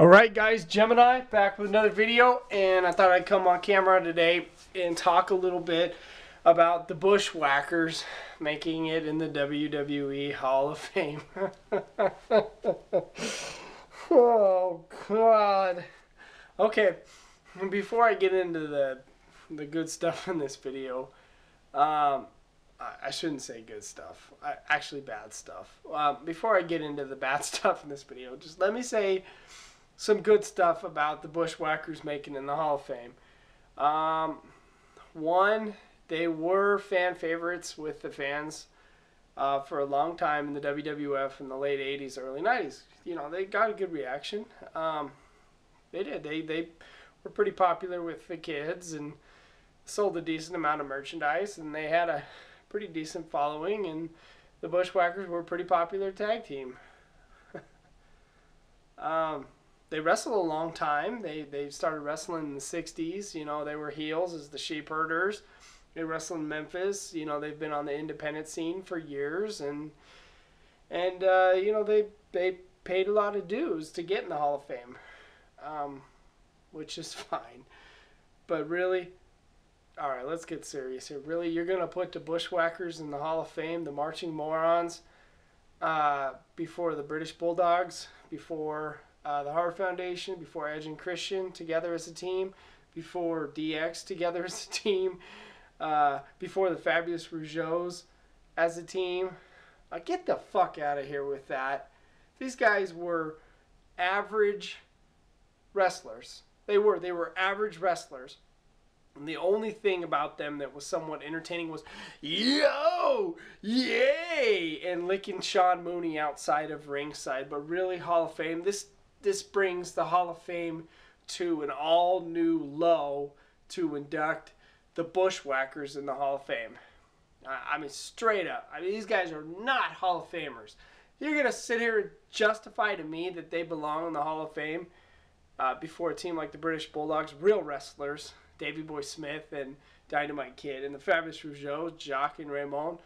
Alright guys, Gemini back with another video, and I thought I'd come on camera today and talk a little bit about the Bushwhackers making it in the WWE Hall of Fame. Oh God. Okay, before I get into the good stuff in this video, I shouldn't say good stuff, actually bad stuff. Before I get into the bad stuff in this video, just let me say some good stuff about the Bushwhackers making in the Hall of Fame. One, they were fan favorites with the fans for a long time in the WWF in the late 80s, early 90s. You know, they got a good reaction. They did. They were pretty popular with the kids and sold a decent amount of merchandise, and they had a pretty decent following, and the Bushwhackers were a pretty popular tag team. They wrestled a long time. They started wrestling in the 60s. You know, they were heels as the Sheep Herders. They wrestled in Memphis. You know, they've been on the independent scene for years, and you know, they paid a lot of dues to get in the Hall of Fame, which is fine. But really, all right, let's get serious here. Really, you're gonna put the Bushwhackers in the Hall of Fame, the Marching Morons, before the British Bulldogs, before the Hart Foundation, before Edge and Christian together as a team, before DX together as a team, before the Fabulous Rougeaus as a team? Get the fuck out of here with that. These guys were average wrestlers. They were average wrestlers. And the only thing about them that was somewhat entertaining was, yo, yay, and licking Sean Mooney outside of ringside. But really, Hall of Fame, this brings the Hall of Fame to an all-new low to induct the Bushwhackers in the Hall of Fame. I mean, straight up. I mean, these guys are not Hall of Famers. You're going to sit here and justify to me that they belong in the Hall of Fame before a team like the British Bulldogs, real wrestlers, Davey Boy Smith and Dynamite Kid, and the Fabulous Rougeaus, Jacques and Raymond.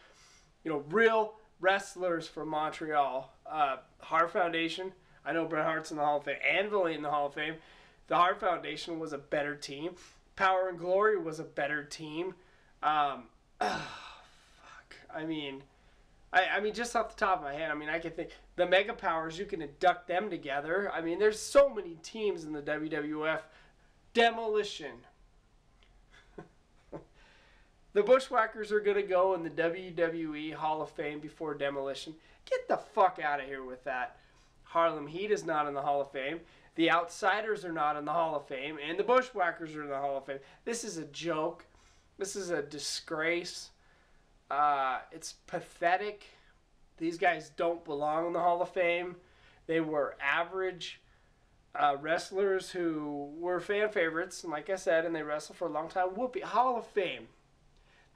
You know, real wrestlers from Montreal. Hart Foundation. I know Bret Hart's in the Hall of Fame. Anvil in the Hall of Fame. The Hart Foundation was a better team. Power and Glory was a better team. Fuck. I mean, just off the top of my head, I mean, I can think the Mega Powers. You can induct them together. I mean, there's so many teams in the WWF. Demolition. The Bushwhackers are going to go in the WWE Hall of Fame before Demolition. Get the fuck out of here with that. Harlem Heat is not in the Hall of Fame. The Outsiders are not in the Hall of Fame. And the Bushwhackers are in the Hall of Fame. This is a joke. This is a disgrace. It's pathetic. These guys don't belong in the Hall of Fame. They were average wrestlers who were fan favorites, and like I said, and they wrestled for a long time. Whoopee, Hall of Fame.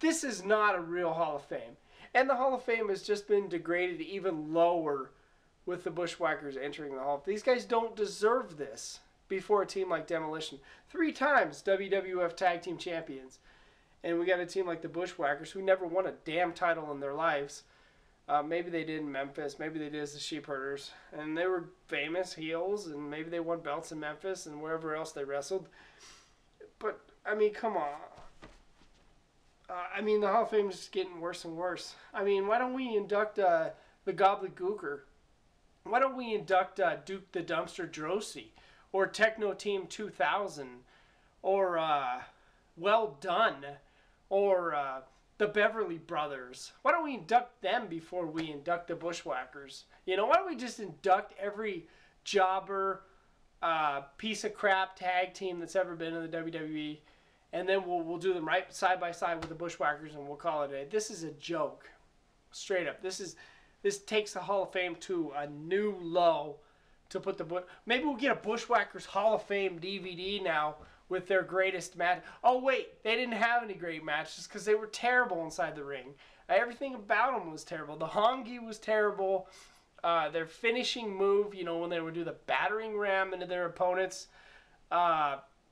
This is not a real Hall of Fame. And the Hall of Fame has just been degraded even lower with the Bushwhackers entering the Hall of Fame. These guys don't deserve this before a team like Demolition. 3 times WWF Tag Team Champions. And we got a team like the Bushwhackers who never won a damn title in their lives. Maybe they did in Memphis. Maybe they did as the Sheep Herders. And they were famous heels, and maybe they won belts in Memphis and wherever else they wrestled. But, I mean, come on. I mean, the Hall of Fame is just getting worse and worse. I mean, why don't we induct the Gobbledygooker? Why don't we induct Duke the Dumpster Drosy? Or Techno Team 2000? Or Well Done? Or the Beverly Brothers? Why don't we induct them before we induct the Bushwhackers? You know, why don't we just induct every jobber, piece of crap tag team that's ever been in the WWE? And then we'll do them right side by side with the Bushwhackers, and we'll call it a day. This is a joke. Straight up. This takes the Hall of Fame to a new low to put the... Maybe we'll get a Bushwhackers Hall of Fame DVD now with their greatest match. Oh, wait. They didn't have any great matches because they were terrible inside the ring. Everything about them was terrible. The Hongi was terrible. Their finishing move, you know, when they would do the battering ram into their opponents,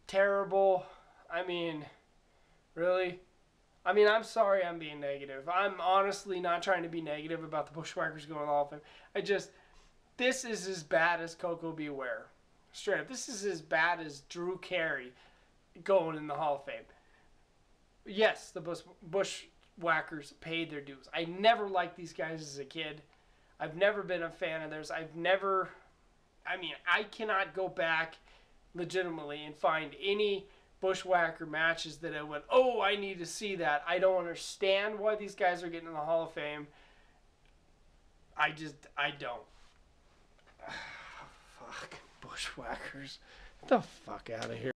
terrible. I mean, really? I mean, I'm sorry I'm being negative. I'm honestly not trying to be negative about the Bushwhackers going to the Hall of Fame. This is as bad as Coco Beware. Straight up. This is as bad as Drew Carey going in the Hall of Fame. Yes, the Bushwhackers paid their dues. I never liked these guys as a kid. I've never been a fan of theirs. I cannot go back legitimately and find any Bushwhacker matches that I went, oh, I need to see that. I don't understand why these guys are getting in the Hall of Fame. I don't. Fuck, Bushwhackers. Get the fuck out of here.